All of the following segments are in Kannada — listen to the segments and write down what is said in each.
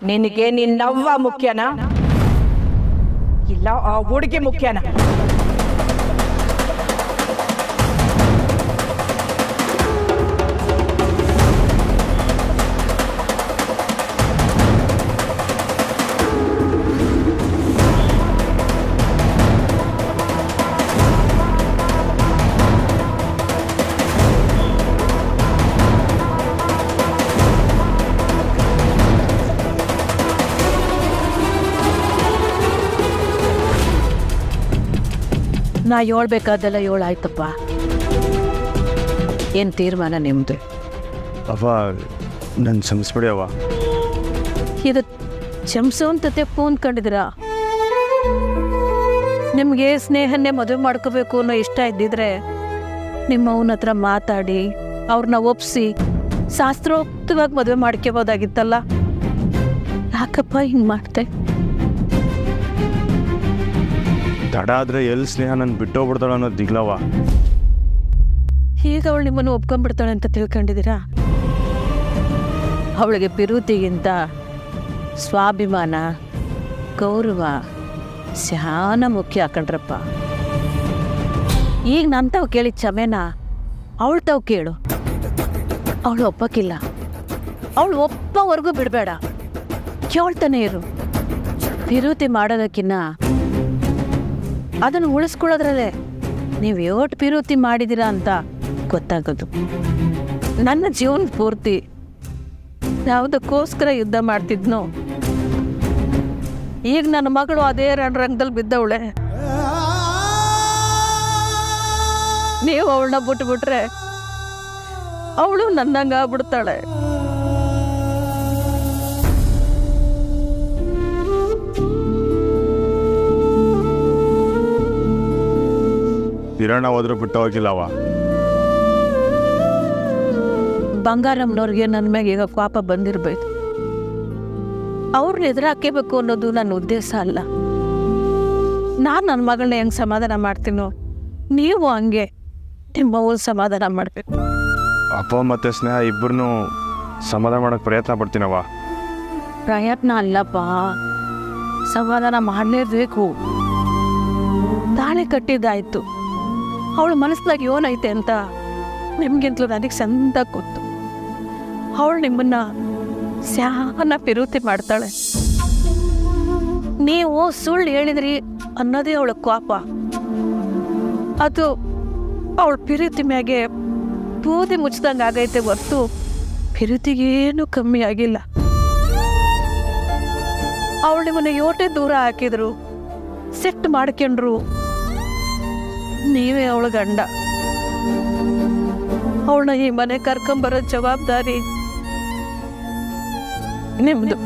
ನಿನಗೆ ನಿನ್ನವ್ವ ಮುಖ್ಯನಾ ಇಲ್ಲ ಆ ಹುಡುಗಿ ಮುಖ್ಯನಾ? ನಾ ಹೇಳ್ಬೇಕಾದೆಲ್ಲ ಆಯ್ತಪ್ಪ. ಏನು ತೀರ್ಮಾನ ನಿಮ್ಮದು? ಅವ್ವ ನನ್ನ ಕ್ಷಮಿಸ್ಬಿಡಿ ಅವ್ವ. ಇದು ಕ್ಷಮಿಸುವಂತ ತೆಪ್ಪು ಅಂದ್ಕೊಂಡಿದ್ದೀರ? ನಿಮಗೆ ಸ್ನೇಹನ್ನೇ ಮದುವೆ ಮಾಡ್ಕೋಬೇಕು ಅನ್ನೋ ಇಷ್ಟ ಇದ್ದಿದ್ರೆ ನಿಮ್ಮ ಅವನ ಹತ್ರ ಮಾತಾಡಿ ಅವ್ರನ್ನ ಒಪ್ಪಿಸಿ ಶಾಸ್ತ್ರೋಕ್ತವಾಗಿ ಮದುವೆ ಮಾಡ್ಕೋಬೋದಾಗಿತ್ತಲ್ಲ. ಯಾಕಪ್ಪ ಹಿಂಗೆ ಮಾಡ್ತೆ? ತಡ ಆದರೆ ಎಲ್ಲಿ ಸ್ನೇಹ ನನ್ನ ಬಿಟ್ಟೋಗ್ಬಿಡ್ತಾಳೆ ಅನ್ನೋದು ದಿಗ್ಲವ. ಈಗ ಅವಳು ನಿಮ್ಮನ್ನು ಒಪ್ಕೊಂಡ್ಬಿಡ್ತಾಳೆ ಅಂತ ತಿಳ್ಕೊಂಡಿದ್ದೀರಾ? ಅವಳಿಗೆ ಪಿರುತಿಗಿಂತ ಸ್ವಾಭಿಮಾನ ಗೌರವ ಶಾನ ಮುಖ್ಯ ಹಾಕೊಂಡ್ರಪ್ಪ. ಈಗ ನನ್ನ ತಾವು ಕೇಳಿದ ಕ್ಷಮೆನ ಅವಳು ತಾವು ಕೇಳು. ಅವಳು ಒಪ್ಪಕ್ಕಿಲ್ಲ, ಅವಳು ಒಪ್ಪವರೆಗೂ ಬಿಡಬೇಡ, ಕೇಳ್ತಾನೆ ಇರು. ಪಿರುತಿ ಮಾಡೋದಕ್ಕಿನ್ನ ಅದನ್ನು ಉಳಿಸ್ಕೊಳ್ಳೋದ್ರಲ್ಲೇ ನೀವು ಎಷ್ಟು ಪಿರುತಿ ಮಾಡಿದ್ದೀರಾ ಅಂತ ಗೊತ್ತಾಗೋದು. ನನ್ನ ಜೀವನ ಪೂರ್ತಿ ಯಾವುದಕ್ಕೋಸ್ಕರ ಯುದ್ಧ ಮಾಡ್ತಿದ್ನೋ ಈಗ ನನ್ನ ಮಗಳು ಅದೇ ರಣರಂಗದಲ್ಲಿ ಬಿದ್ದವಳೆ. ನೀವು ಅವಳನ್ನ ಬಿಟ್ಬಿಟ್ರೆ ಅವಳು ನನ್ನಂಗೆ ಆಗ್ಬಿಡ್ತಾಳೆ. ಹಿರಣ್ಣ ಹೋದ್ರೂ ಬಿಟ್ಟು ಹೋಗಿಲ್ಲವ. ಬಂಗಾರಮ್ಮನವ್ರಿಗೆ ನನ್ನ ಮ್ಯಾಗ ಈಗ ಕೋಪ ಬಂದಿರಬೇಕು. ಅವ್ರನ್ನ ಎದುರಾಕೇಬೇಕು ಅನ್ನೋದು ನನ್ನ ಉದ್ದೇಶ ಅಲ್ಲ. ನಾನು ನನ್ನ ಮಗಳನ್ನ ಹೆಂಗೆ ಸಮಾಧಾನ ಮಾಡ್ತೀನೋ ನೀವು ಹಂಗೆ ನಿಮ್ಮ ಅವ್ವ ಸಮಾಧಾನ ಮಾಡಬೇಕು. ಅಪ್ಪ ಮತ್ತು ಸ್ನೇಹ ಇಬ್ಬರನ್ನೂ ಸಮಾಧಾನ ಮಾಡೋಕ್ಕೆ ಪ್ರಯತ್ನ ಪಡ್ತೀನವ್ವ. ಪ್ರಯತ್ನ ಅಲ್ಲಪ್ಪ, ಸಮಾಧಾನ ಮಾಡಲೇಬೇಕು. ತಾಳೆ ಕಟ್ಟಿದ್ದಾಯ್ತು. ಅವಳ ಮನಸ್ಸಿನಾಗ ಏನೈತೆ ಅಂತ ನಿಮ್ಗಿಂತಲೂ ನನಗೆ ಚಂದ ಗೊತ್ತು. ಅವಳು ನಿಮ್ಮನ್ನ ಸ್ಯಾನ ಪಿರುತಿ ಮಾಡ್ತಾಳೆ. ನೀವು ಸುಳ್ಳು ಹೇಳಿದ್ರಿ ಅನ್ನೋದೇ ಅವಳ ಕೋಪ. ಅದು ಅವಳ ಪಿರುತಿ ಮ್ಯಾಗೆ ಬೂದಿ ಮುಚ್ಚಿದಂಗೆ ಆಗೈತೆ ಹೊರ್ತು ಪಿರುತಿಗೇನು ಕಮ್ಮಿ ಆಗಿಲ್ಲ. ಅವಳು ನಿಮ್ಮನ್ನ ಯೋಟೆ ದೂರ ಹಾಕಿದ್ರು, ಸೆಟ್ ಮಾಡ್ಕೊಂಡ್ರು, ನೀವೇ ಅವಳ ಗಂಡ. ಅವಳನ್ನ ಈ ಮನೆ ಕರ್ಕೊಂಬರೋ ಜವಾಬ್ದಾರಿ ನಿಮ್ದು.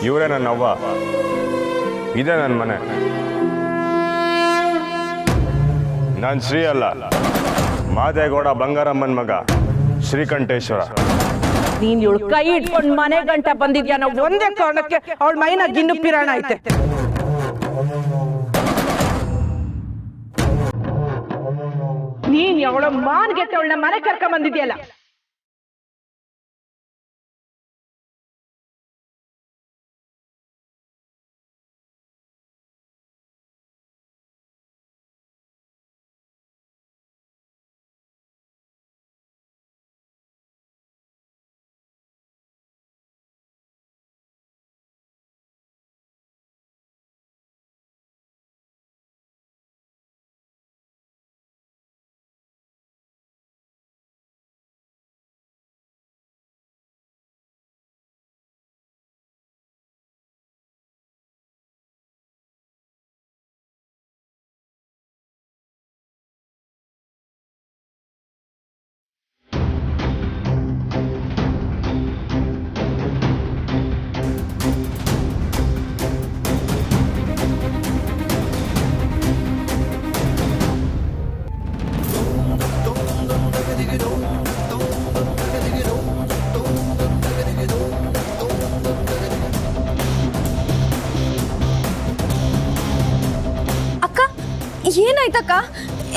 ಇವರೇ ನನ್ನ ಅವ್ವ, ಇದೇ ನನ್ನ ಮನೆ. ನಾನು ಶ್ರೀ ಅಲ್ಲ, ಮಾದೇಗೌಡ ಬಂಗಾರಮ್ಮನ ಮಗ ಶ್ರೀಕಂಠೇಶ್ವರ. ನೀನ್ ಇವಳು ಕೈ ಇಟ್ಕೊಂಡು ಮನೆ ಗಂಟ ಬಂದಿದ್ಯಾ? ನಾವು ಒಂದೇ ಕಾರಣಕ್ಕೆ ಅವಳ ಮೈನ ಗಿನ್ನು ಪಿರಾಣ ಐತೆ. ಮಗಳು ಮಾನ್ಗೆಟ್ಟವಳನ್ನ ಮನೆ ಕರ್ಕೊಂಡ್ ಬಂದಿದ್ಯಲ್ಲ. ಏನಾಯ್ತಕ್ಕ?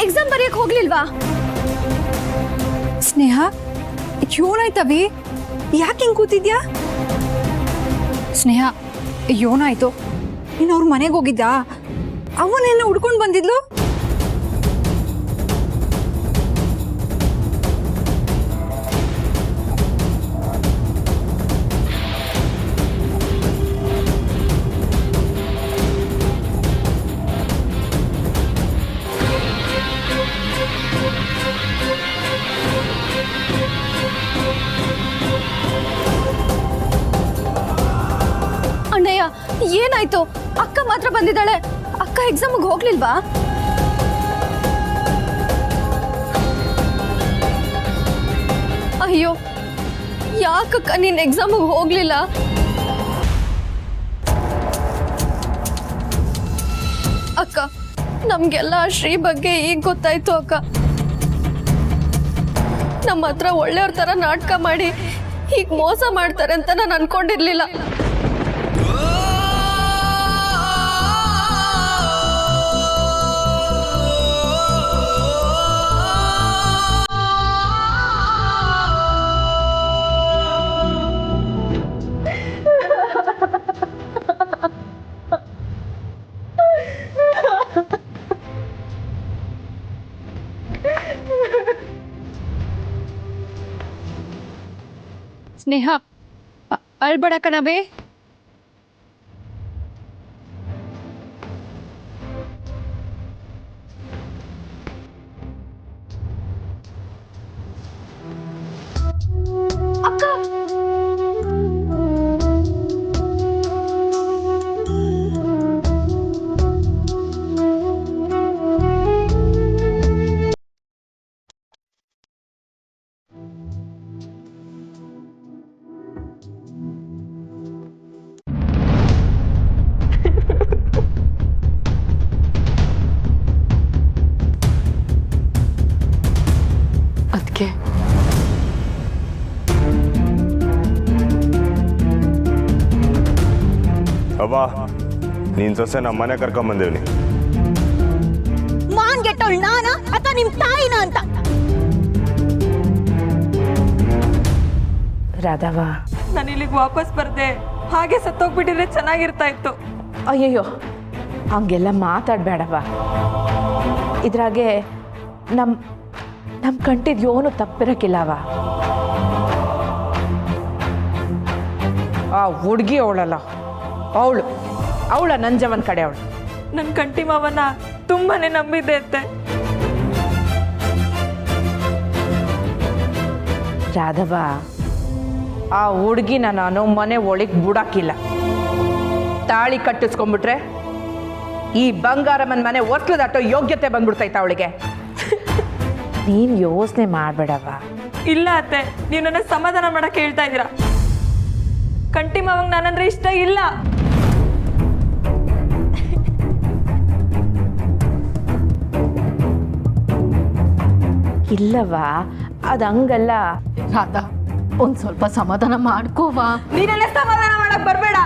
ಎಕ್ಸಾಮ್ ಬರೆಯಕ್ಕೆ ಹೋಗ್ಲಿಲ್ವಾ? ಸ್ನೇಹ, ಏನಾಯ್ತವಿ? ಯಾಕೆ ಹಿಂಗೆ ಕೂತಿದ್ಯಾ? ಸ್ನೇಹ, ಏನಾಯ್ತು? ನೀನು ಅವ್ರ ಮನೆಗೆ ಹೋಗಿದ್ದಾ? ಅವನೇನ ಹುಡ್ಕೊಂಡು ಬಂದಿದ್ಲು? ಅಣ್ಣಯ್ಯ, ಏನಾಯ್ತು? ಅಕ್ಕ ಮಾತ್ರ ಬಂದಿದ್ದಾಳೆ. ಅಕ್ಕ ಎಕ್ಸಾಮ್ಗೆ ಹೋಗ್ಲಿಲ್ವಾ? ಅಯ್ಯೋ, ಯಾಕಕ್ಕ ನೀನ್ ಎಕ್ಸಾಮ್ಗೆ ಹೋಗ್ಲಿಲ್ಲ? ಅಕ್ಕ, ನಮ್ಗೆಲ್ಲ ಶ್ರೀ ಬಗ್ಗೆ ಈಗ ಗೊತ್ತಾಯ್ತು ಅಕ್ಕ. ನಮ್ಮ ಹತ್ರ ಒಳ್ಳೆಯವ್ರ ತರ ನಾಟಕ ಮಾಡಿ ಹೀಗ್ ಮೋಸ ಮಾಡ್ತಾರೆ ಅಂತ ನಾನು ಅನ್ಕೊಂಡಿರ್ಲಿಲ್ಲ. ಸ್ನೇಹ, ಅಳ್ಬೇಡ ಕಣವೇ. ಅಕ್ಕ, ಅದಕ್ಕೆ ಅವ್ವ, ನೀನ್ ಸೊಸೆ ನಮ್ಮ ಮನೆ ಕರ್ಕೊಂಬಂದೇವ್ನಿ. ಮಾನ್ ಗೆಟ್ಟವಳು ನಾನಾ ಅಥವಾ ನಿಮ್ ತಾಯಿನ ಅಂತ? ರಾಧವ, ನಾನು ಇಲ್ಲಿಗೆ ವಾಪಸ್ ಬರ್ದೆ ಹಾಗೆ ಸತ್ತೋಗ್ಬಿಟ್ಟಿದ್ರೆ ಚೆನ್ನಾಗಿರ್ತಾ ಇತ್ತು. ಅಯ್ಯಯ್ಯೋ, ಹಂಗೆಲ್ಲ ಮಾತಾಡ್ಬೇಡವ. ಇದ್ರಾಗೆ ನಮ್ ಕಂಟಿದ್ ಯೋನು ತಪ್ಪಿರಕ್ಕಿಲ್ಲವ. ಆ ಹುಡುಗಿ ಅವಳಲ್ಲ, ಅವಳ ನಂಜವನ್ ಕಡೆ ಅವಳು. ನನ್ನ ಕಂಟಿ ಮಾವನ ತುಂಬಾನೇ ನಂಬಿದ್ದೆ ಅತ್ತೆ. ರಾಧವ, ಆ ಹುಡುಗಿನ ನಾನು ಮನೆ ಒಳಗೆ ಬಿಡಾಕಿಲ್ಲ. ತಾಳಿ ಕಟ್ಟಿಸ್ಕೊಂಡ್ಬಿಟ್ರೆ ಈ ಬಂಗಾರಮ್ಮನ ಮನೆ ಒತ್ಲು ದಾಟೋ ಯೋಗ್ಯತೆ ಬಂದ್ಬಿಡ್ತೈತ ಅವಳಿಗೆ. ನೀನ್ ಯೋಚನೆ ಮಾಡ್ಬೇಡವ. ಇಲ್ಲ ಅತ್ತೆ, ನೀವು ನನ್ನ ಸಮಾಧಾನ ಮಾಡಕ್ಕೆ ಹೇಳ್ತಾ ಇದ್ದೀರಾ. ಕಂಟಿ ಮಾವಂಗ್ ನಾನಂದ್ರೆ ಇಷ್ಟ ಇಲ್ಲ. ಇಲ್ಲವಾ, ಅದು ಹಂಗಲ್ಲ. ರಾಧಾ, ಒಂದ್ ಸ್ವಲ್ಪ ಸಮಾಧಾನ ಮಾಡ್ಕೋವಾ. ನೀನೆಲ್ಲ ಸಮಾಧಾನ ಮಾಡಕ್ ಬರ್ಬೇಡ.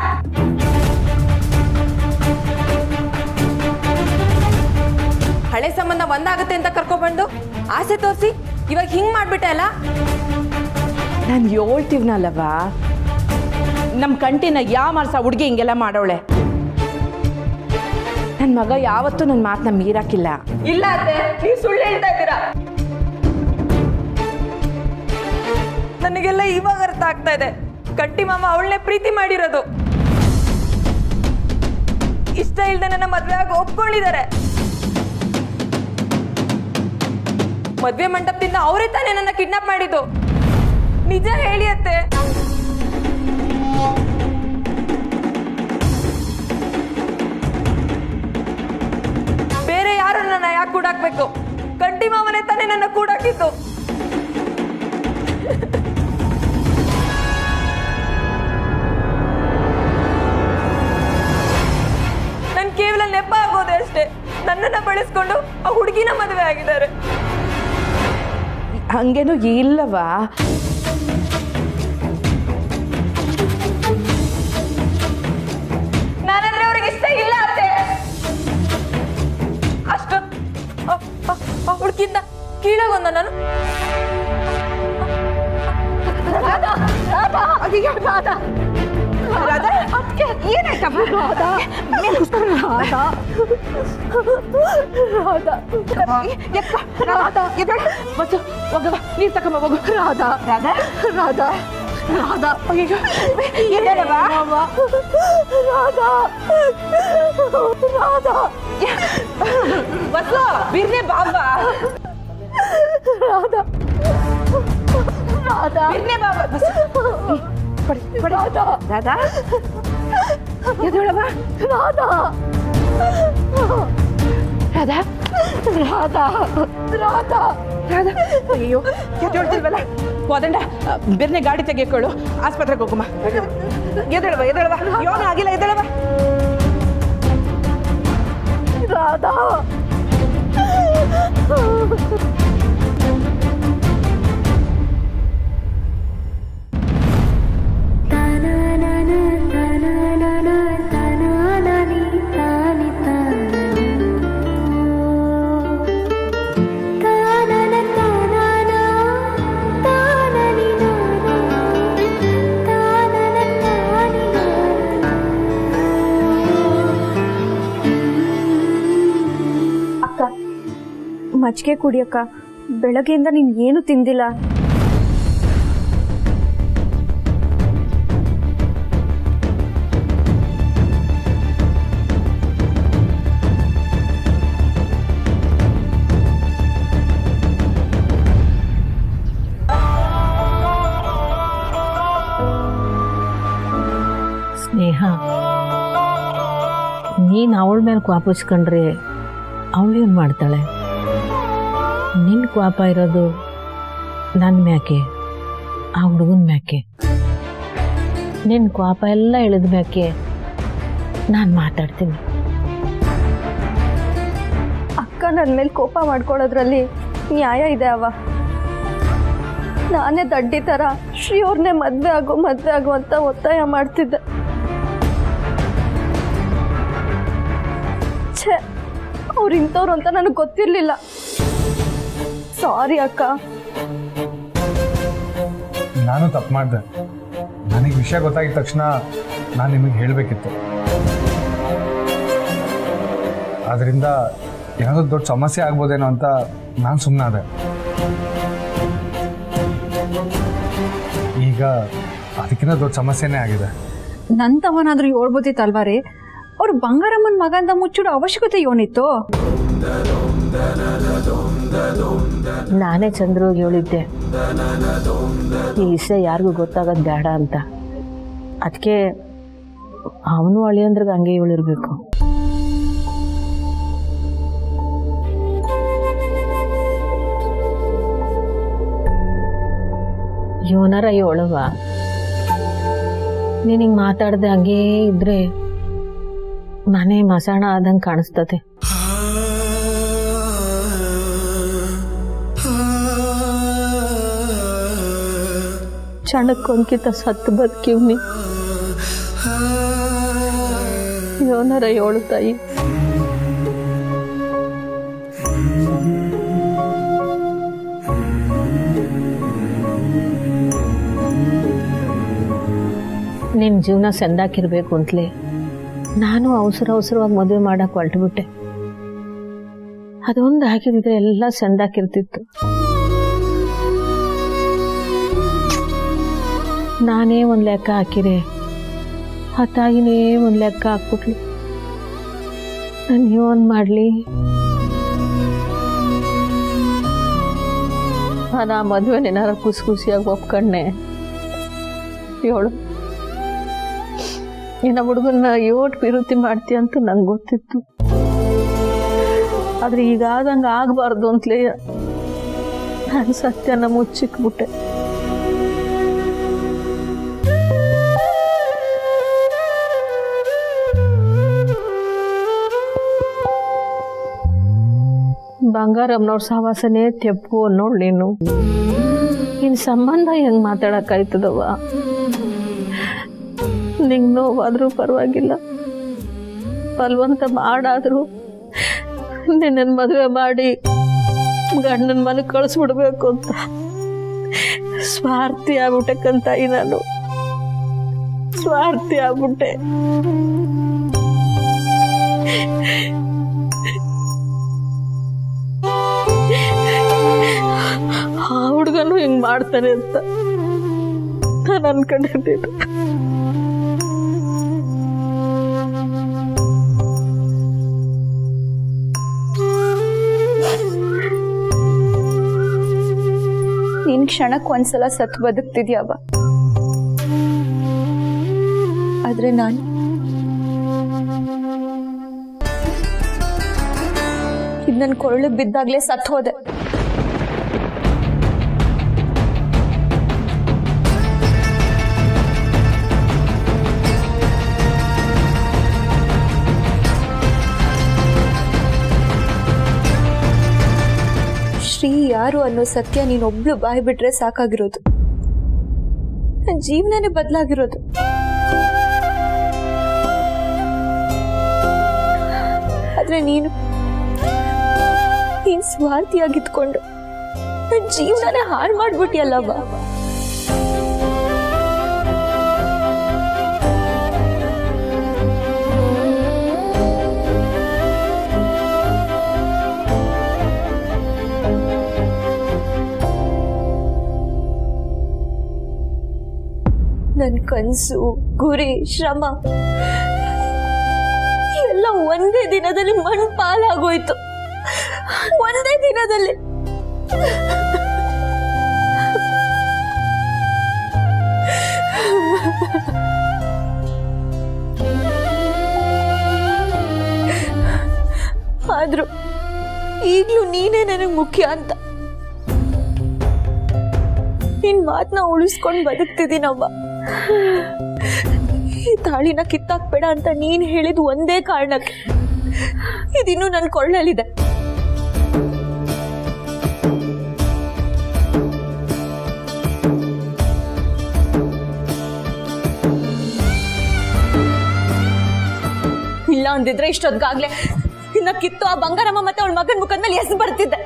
ಹಳೆ ಸಂಬಂಧ ಸಂಬಂಧ ಒಂದಾಗುತ್ತೆ ಅಂತ ಕರ್ಕೊಬಂದು ಆಸೆ ತೋರಿಸಿ ಇವಾಗ ಹಿಂಗ್ ಮಾಡ್ಬಿಟ್ಟೆ ಅಲ್ಲ. ನಾನು ಹೇಳ್ತೀವ್ನಲ್ಲವ, ನಮ್ಮ ಕಂಟಿನ ಯಾವ ಮರ್ಸ ಹುಡುಗಿ ಹಿಂಗೆಲ್ಲ ಮಾಡೋಳೆ. ನನ್ನ ಮಗ ಯಾವತ್ತೂ ನನ್ನ ಮಾತನ್ನ ಮೀರಾಕಿಲ್ಲ. ಇಲ್ಲ ಅತ್ತೆ, ನೀವು ಸುಳ್ಳು ಹೇಳ್ತಾ ಇದ್ದೀರಾ. ನನಗೆಲ್ಲ ಇವಾಗ ಅರ್ಥ ಆಗ್ತಾ ಇದೆ. ಕಂಟಿ ಮಾಮ ಅವಳನ್ನೇ ಪ್ರೀತಿ ಮಾಡಿರೋದು. ಇಷ್ಟ ಇಲ್ಲದೆ ನನ್ನ ಮದ್ವೆ ಆಗಿ ಒಪ್ಕೊಂಡಿದ್ದಾರೆ. ಮದ್ವೆ ಮಂಟಪದಿಂದ ಅವರೇ ತಾನೇ ನನ್ನ ಕಿಡ್ನಾಪ್ ಮಾಡಿದ್ದು. ನಿಜ ಹೇಳಿ ಅತ್ತೆ. ಬೇರೆ ಯಾರು ನನ್ನ ಯಾಕೆ ಕೂಡಾಕ್ಬೇಕು? ಕಂಟಿ ಮಾವನೇ ತಾನೇ ನನ್ನ ಕೂಡಾಕಿದ್ದು. ನನ್ ಕೇವಲ ನೆಪ ಆಗೋದೆ ಅಷ್ಟೇ. ನನ್ನನ್ನ ಬಳಸ್ಕೊಂಡು ಆ ಹುಡುಗಿನ ಮದುವೆ ಆಗಿದ್ದಾರೆ. ಹಂಗೇನು ಇಲ್ಲವಾ? ನಾನಂದ್ರೆ ಅವ್ರಿಗೆ ಇಷ್ಟ ಇಲ್ಲ ಅತ್ತೆ. ಅಷ್ಟು ಹುಡುಗಿಂದ ಕೀಳಾಗೊಂದ ನಾನು. ನೀರ್ ತಕೊಂಬ ಹೋಗು. ರಾಧಾ ರಾಧಾ ರಾಧಾ ರಾಧಾ ಬಸ್ಸು ಬಿರ್ನೆ ಬಾಬಾ. ರಾಧಾ ರಾಧಾ ಬಿರ್ನೆ ಬಾಬಾ. ರಾಧಾ ರಾಧಾ ಎದುಳವ. ರಾಧಾ ರಾಧಾ ರಾಧಾ ರಾಧಾ ರಾಧಾ. ಅಯ್ಯೋ ಎದ್ದೇಳ್ತಿಲ್ವಲ್ಲ. ಹೋದಂಡ ಬೇರೆ ಗಾಡಿ ತೆಗೆಕೊಳ್ಳು, ಆಸ್ಪತ್ರೆಗೆ ಹೋಗಮ್ಮ. ಎದ್ದೇಳವ ಎದ್ದೇಳವ. ಯೋನ ಆಗಿಲ್ಲ, ಎದ್ದೇಳವ. ರಾಧಾ ಮಜ್ಜಿಗೆ ಕುಡಿಯಕ್ಕ. ಬೆಳಗ್ಗೆಯಿಂದ ನೀನ್ ಏನು ತಿಂದಿಲ್ಲ. ಸ್ನೇಹ, ನೀನು ಅವಳ ಮೇಲೆ ಕ್ವಾಪಿಸ್ಕೊಂಡ್ರೆ ಅವಳೇನು ಮಾಡ್ತಾಳೆ? ನಿನ್ನ ಕ್ವಾಪ ಇರೋದು ನನ್ನ ಮ್ಯಾಕೆ, ಆ ಹುಡುಗನ ಮ್ಯಾಕೆ. ನಿನ್ನ ಕ್ವಾಪ ಎಲ್ಲ ಇಳಿದ ಮ್ಯಾಕೆ ನಾನು ಮಾತಾಡ್ತೀನಿ. ಅಕ್ಕ ನನ್ನ ಮೇಲೆ ಕೋಪ ಮಾಡ್ಕೊಳ್ಳೋದ್ರಲ್ಲಿ ನ್ಯಾಯ ಇದೆ ಅವ. ನಾನೇ ದಡ್ಡಿ ಥರ ಶ್ರೀ ಅವ್ರನ್ನೇ ಮದುವೆ ಆಗು ಅಂತ ಒತ್ತಾಯ ಮಾಡ್ತಿದ್ದೆ. ಛೇ, ಅವ್ರು ಇಂಥವ್ರು ಅಂತ ನನಗೆ ಗೊತ್ತಿರಲಿಲ್ಲ. ಸಾರಿ ಅಕ್ಕ. ನಾನು ತಪ್ಪು ಮಾಡಿದೆ. ನನಗೆ ವಿಷಯ ಗೊತ್ತಾಗಿದ ತಕ್ಷಣ ನಾನು ನಿಮಗೆ ಹೇಳಬೇಕಿತ್ತು. ಅದರಿಂದ ಏನಾದರೂ ದೊಡ್ಡ ಸಮಸ್ಯೆ ಆಗ್ಬೋದೇನೋ ಅಂತ ನಾನು ಸುಮ್ಮನಾದೆ. ಈಗ ಅದಕ್ಕಿಂತ ದೊಡ್ಡ ಸಮಸ್ಯೆನೇ ಆಗಿದೆ. ನನ್ನ ತವನಾದ್ರೂ ಹೇಳ್ಬೋದಿತ್ತಲ್ವಾ ರೀ? ಅವ್ರು ಬಂಗಾರಮ್ಮನ ಮಗ ಅಂತ ಮುಚ್ಚಿಡೋ ಅವಶ್ಯಕತೆ ಏನಿತ್ತು? ನಾನೇ ಚಂದ್ರಿಗೆ ಹೇಳಿದ್ದೆ ಈ ವಿಷಯ ಯಾರಿಗೂ ಗೊತ್ತಾಗೋದು ಬೇಡ ಅಂತ. ಅದಕ್ಕೆ ಅವನು ಅಳಿಯಂದ್ರಿಗೆ ಹಂಗೆ ಹೇಳಿರ್ಬೇಕು. ಇವನರ ಹೇಳುವ, ನೀನು ಹಿಂಗೆ ಮಾತಾಡ್ದೆ ಹಂಗೇ ಇದ್ರೆ ಮನೆ ಮಸಾಣ ಆದಂಗೆ ಕಾಣಿಸ್ತದೆ. ಕ್ಷಣಕ್ಕೊಂದ್ಕಿಂತ ಸತ್ತು ಬದುಕಿವ್ನಿ. ಯೋನರ ಹೇಳು ತಾಯಿ. ನಿನ್ನ ಜೀವನ ಸಂದಾಕಿರ್ಬೇಕು ಅಂತಲೇ ನಾನು ಅವಸರವಾಗಿ ಮದುವೆ ಮಾಡಕ್ಕೆ ಹೊರಟುಬಿಟ್ಟೆ. ಅದೊಂದು ಹಾಕಿದ್ರೆ ಎಲ್ಲ ಸಂದಾಕಿರ್ತಿತ್ತು. ನಾನೇ ಒಂದು ಲೆಕ್ಕ ಹಾಕಿರೆ ಆ ತಾಯಿನೇ ಒಂದು ಲೆಕ್ಕ ಹಾಕ್ಬಿಟ್ಲು. ನಾನು ಏನು ಮಾಡಲಿ? ನಾನು ಆ ಮದುವೆನೇನಾರ ಖುಷಿಯಾಗಿ ಒಪ್ಕೊಂಡೆ. ಹೇಳು, ನಿನ್ನ ಹುಡುಗನ್ನ ಯೋಟ್ ವಿರುತ್ತಿ ಮಾಡ್ತೀಯ ಅಂತ ನಂಗೆ ಗೊತ್ತಿತ್ತು. ಆದ್ರೆ ಈಗ ಆದಂಗೆ ಆಗಬಾರ್ದು ಅಂತಲೇ ನಾನು ಸತ್ಯನ ಮುಚ್ಚಿಕ್ಬಿಟ್ಟೆ. ಬಂಗಾರಮ್ಮನವ್ರ ಸಹವಾಸನೇ ತೆಪ್ಪು ಅನ್ನೋಳು ನೀನು. ನಿನ್ನ ಸಂಬಂಧ ಹೆಂಗೆ ಮಾತಾಡೋಕ್ಕಾಯ್ತದವ? ನಿಂಗೆ ನೋವಾದರೂ ಪರವಾಗಿಲ್ಲ, ಬಲವಂತ ಮಾಡಾದರೂ ನಿನ್ನನ್ನು ಮದುವೆ ಮಾಡಿ ಗಂಡನ ಮನೆಗೆ ಕಳಿಸ್ಬಿಡ್ಬೇಕು ಅಂತ ಸ್ವಾರ್ಥಿ ಆಗ್ಬಿಟ್ಟಕ್ಕಂತಾಯಿ. ನಾನು ಸ್ವಾರ್ಥಿ ಆಗ್ಬಿಟ್ಟೆ. ಆ ಹುಡುಗನು ಹಿಂಗೆ ಮಾಡ್ತಾನೆ ಅಂತ ನಾನು ಅನ್ಕೊಂಡಿದ್ದೀನಿ. ನೀನ್ ಕ್ಷಣಕ್ಕೆ ಒಂದ್ಸಲ ಸತ್ತು ಬದುಕ್ತಿದ್ಯಾವ, ಆದ್ರೆ ನಾನು ಇದು ನನ್ನ ಕೊರಳಿಗೆ ಬಿದ್ದಾಗ್ಲೇ ಸತ್ತು ಹೋದೆ. ಶ್ರೀ ಯಾರು ಅನ್ನೋ ಸತ್ಯ ನೀನೊಬ್ಳು ಬಾಯ್ ಬಿಟ್ರೆ ಸಾಕಾಗಿರೋದು. ನನ್ನ ಜೀವನನೇ ಬದಲಾಗಿರೋದು. ಆದ್ರೆ ನೀನು ಸ್ವಾರ್ಥಿಯಾಗಿತ್ಕೊಂಡು ನನ್ನ ಜೀವನನೇ ಹಾಳು ಮಾಡ್ಬಿಟ್ಟಿಯಲ್ಲವ್ವ. ನನ್ನ ಕನಸು, ಗುರಿ, ಶ್ರಮ ಎಲ್ಲ ಒಂದೇ ದಿನದಲ್ಲಿ ಮಣ್ಣು ಪಾಲಾಗೋಯ್ತು. ಒಂದೇ ದಿನದಲ್ಲಿ. ಆದ್ರೂ ಈಗ್ಲೂ ನೀನೇ ನನಗೆ ಮುಖ್ಯ ಅಂತ ನಿನ್ ಮಾತನ್ನ ಉಳಿಸ್ಕೊಂಡು ಬದುಕ್ತಿದ್ದೀನವ್ವ. ಈ ತಾಳಿನ ಕಿತ್ತಾಕ್ಬೇಡ ಅಂತ ನೀನ್ ಹೇಳಿದ ಒಂದೇ ಕಾರಣಕ್ಕೆ ಇದಿನ್ನೂ ನನ್ನ ಕೊಳ್ಳಲಿದೆ. ಇಲ್ಲ ಅಂದಿದ್ರೆ ಇಷ್ಟೊದ್ಗಾಗ್ಲೇ ಇನ್ನ ಕಿತ್ತು ಆ ಬಂಗಾರಮ್ಮ ಮತ್ತೆ ಅವಳ ಮಗನ ಮುಖದ ಮೇಲೆ ಎಸ್ ಬರ್ತಿದ್ದೆ.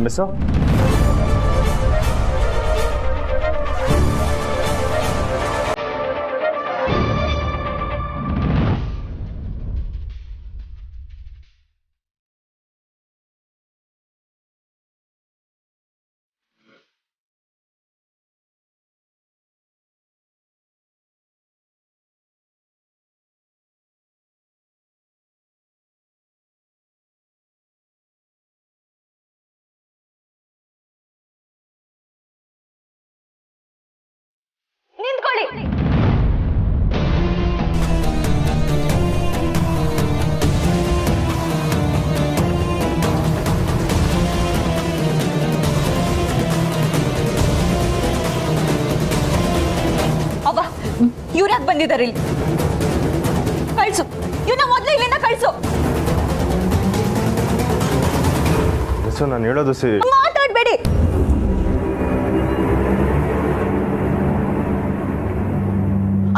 ಮಿಸ್ಸು ನಿಂತ್ಕೊಳ್ಳಿ. ಅವ್ವ, ಇವ್ರ್ಯಾಕ್ ಬಂದಿದ್ದಾರೆ ಇಲ್ಲಿ? ಕಳ್ಸು, ಇವ್ನ ಮೊದ್ಲು ಇಲ್ಲಿಂದ ಕಳ್ಸು. ನಾನು ಹೇಳೋದು ಮಾತಾಡ್ಬೇಡಿ.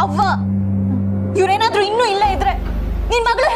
ಅವ್ವ, ಇವ್ರೇನಾದ್ರೂ ಇನ್ನೂ ಇಲ್ಲ ಇದ್ರೆ ನಿನ್ ಮಗಳು